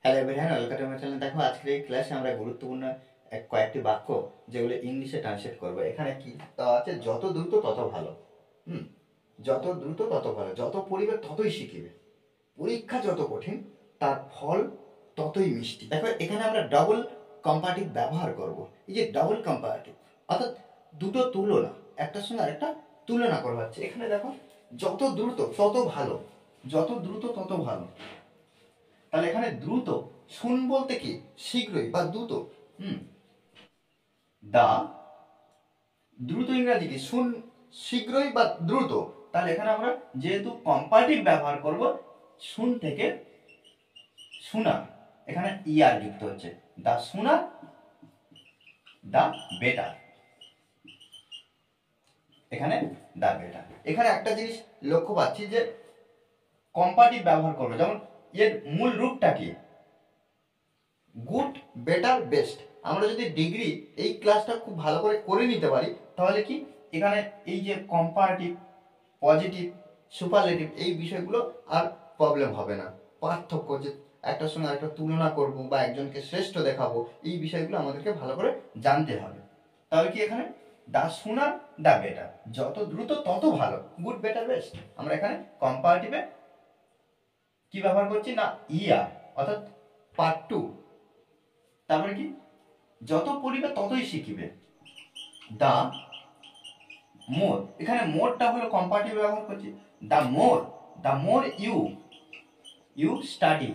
Hello everyone, welcome to my channel. দেখো আজকের এই ক্লাসে আমরা গুরুত্বপূর্ণ কয়েকটি বাক্য যেগুলো ইংলিশে ট্রান্সলেট করবো। এখানে কি তা আছে, যত দ্রুত তত ভালো। হুম, যত দ্রুত তত ভালো, যত পড়িবে ততই শিখিবে, পরীক্ষা যত কঠিন তার ফল ততই মিষ্টি। দেখো এখানে আমরা ডবল কম্পারেটিভ ব্যবহার করব। এই যে ডবল কম্পারেটিভ অর্থাৎ দুটো তুলনা, একটার সঙ্গে আরেকটা তুলনা করা হচ্ছে। এখানে দেখো যত দ্রুত তত ভালো, যত দ্রুত তত ভালো। তাহলে এখানে দ্রুত, শুন বলতে কি শীঘ্রই বা দ্রুত। দা দ্রুত ইংরাজি কি শুন, শীঘ্রই বা দ্রুত। তাহলে এখানে আমরা যেহেতু কম্পারেটিভ ব্যবহার করব, শুন থেকে শোনা, এখানে ইয়ার যুক্ত হচ্ছে। দা শোনা, দা বেটার, এখানে দা বেটার। এখানে একটা জিনিস লক্ষ্য পাচ্ছি যে কম্পারেটিভ ব্যবহার করবো, যেমন এর মূল রূপটা কি, গুড, বেটার, বেস্ট। আমরা যদি ডিগ্রি এই ক্লাসটা খুব ভালো করে নিতে পারি, তাহলে কি এখানে এই যে কম্পারেটিভ, পজিটিভ, সুপারলেটিভ এই বিষয়গুলো আর প্রবলেম হবে না। পার্থক্য যে একটার সঙ্গে আরেকটা তুলনা করব বা একজনকে শ্রেষ্ঠ দেখাবো, এই বিষয়গুলো আমাদেরকে ভালো করে জানতে হবে। তাহলে কি এখানে দা সুনার দা বেটার, যত দ্রুত তত ভালো, গুড, বেটার, বেস্ট। আমরা এখানে কম্পারেটিভে কি ব্যবহার করছি না, ইয়ার, অর্থাৎ পার্ট টু। তারপরে কি যত পড়িবে ততই শিখিবে, দা মোর। এখানে মোরটা হলো কম্পারেটিভ ব্যবহার করছি। The more you study,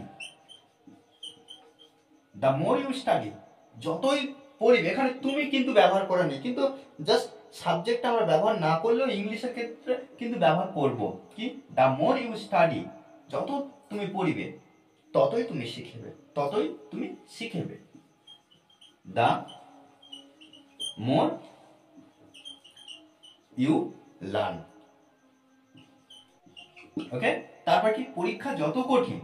the more you study, যতই পড়িবে। এখানে তুমি কিন্তু ব্যবহার করা নেই, কিন্তু জাস্ট সাবজেক্টটা আমরা ব্যবহার না করলেও ইংলিশের ক্ষেত্রে কিন্তু ব্যবহার করব। কি দা মোর ইউ স্টাডি, যত তুমি পড়িবে ততই তুমি শিখিবে, ততই তুমি শিখেবে। দা মোর ইউ লার্ন। ওকে, তারপর কি পরীক্ষা যত কঠিন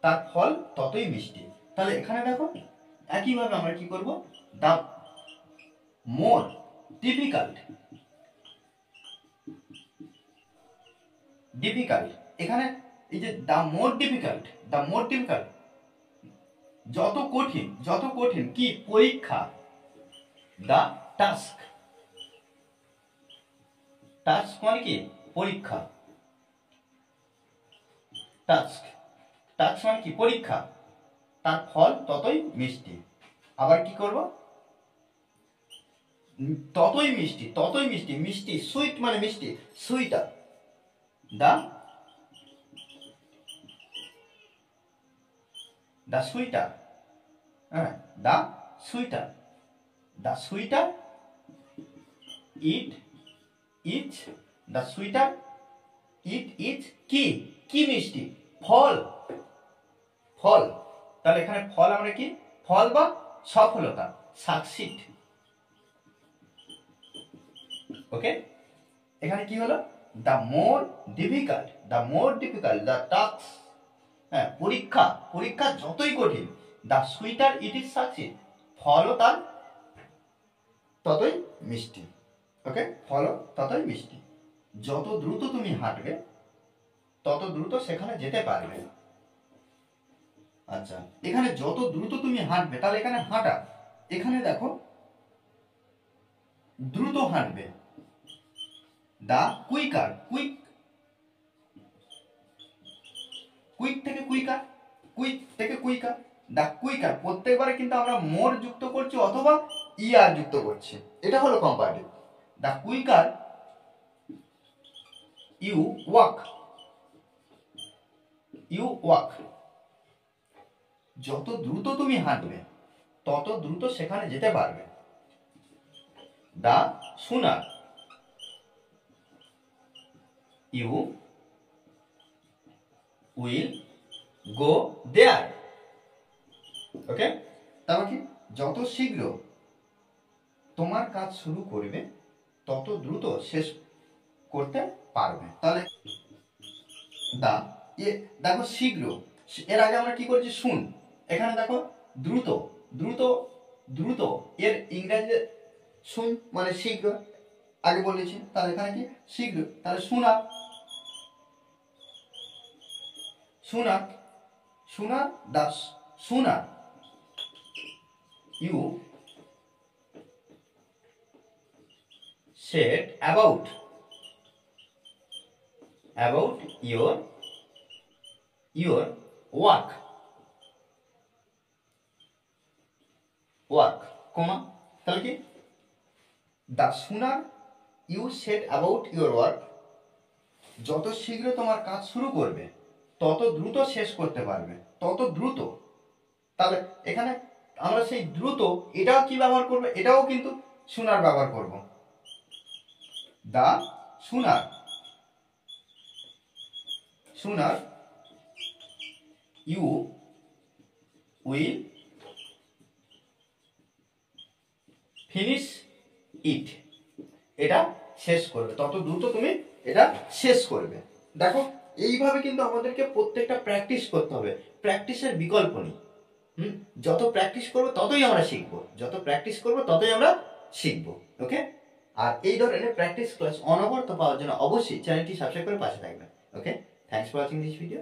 তার ফল ততই মিষ্টি। তাহলে এখানে দেখো একইভাবে আমরা কি করব, দা মোর ডিফিকাল্ট, এখানে এই যে দা মোর ডিফিকাল্ট, যত কঠিন কি পরীক্ষা, দা টাস্ক মানে কি পরীক্ষা, টাস্ক মানে কি পরীক্ষা, তার ফল ততই মিষ্টি। আবার কি করব, ততই মিষ্টি, সুইট মানে মিষ্টি, সুইটার, দা সুইটার, হ্যাঁ the sweeter it is, the sweeter it is কি মিষ্টি, ফল। তাহলে এখানে ফল আমরা কি, ফল বা সফলতা, সাকসিড। ওকে, এখানে কি হলো, দা মোর ডিফিকাল্ট দা টাস্ক, হ্যাঁ পরীক্ষা যতই কঠিন, দা সুইটার ইট ইজ সাকসিড, ফলও তার ততই মিষ্টি। ওকে, ফলও ততই মিষ্টি। যত দ্রুত তুমি হাঁটবে তত দ্রুত সেখানে যেতে পারবে। আচ্ছা, এখানে যত দ্রুত তুমি হাঁটবে, তাহলে এখানে হাঁটা, এখানে দেখো দ্রুত হাঁটবে, দা কুইকার, কুইক থেকে কুইকার, দা কুইকার। প্রত্যেকবারে কিন্তু আমরা মোর যুক্ত করছি অথবা ইয়ার যুক্ত করছি, এটা হলো comparative. The quicker you walk, যত দ্রুত তুমি হাঁটবে তত দ্রুত সেখানে যেতে পারবে। দা সুনার ইউ উইল গো দেয়ার। ওকে, তারপর কি যত শীঘ্র তোমার কাজ শুরু করবে তত দ্রুত শেষ করতে পারবে। তাহলে দা দেখো শীঘ্র, এর আগে আমরা কি করেছি শুন, এখানে দেখো দ্রুত এর ইংরেজি শুন মানে শীঘ্র, আগে বলেছি। তাহলে এখানে কি শীঘ্র, তাহলে শোনা দা sooner you set about your work, comma, তাহলে কি the sooner you set about your work, যত শীঘ্র তোমার কাজ শুরু করবে তত দ্রুত শেষ করতে পারবে, তত দ্রুত। তাহলে এখানে আমরা সেই দ্রুত এটাও কি ব্যবহার করব, এটাও কিন্তু সুনার ব্যবহার করব। দা সুনার ইউ উইল ফিনিশ ইট, এটা শেষ করবে, তত দ্রুত তুমি এটা শেষ করবে। দেখো এইভাবে কিন্তু আমাদেরকে প্রত্যেকটা প্র্যাকটিস করতে হবে, প্র্যাকটিসের বিকল্প নেই। যত প্র্যাকটিস করবো ততই আমরা শিখবো, যত প্র্যাকটিস করবো ততই আমরা শিখবো। ওকে, আর এই ধরনের প্র্যাকটিস ক্লাস অনবরত পাওয়ার জন্য অবশ্যই চ্যানেলটি সাবস্ক্রাইব করে পাশে থাকবেন। Okay, thanks for watching this video.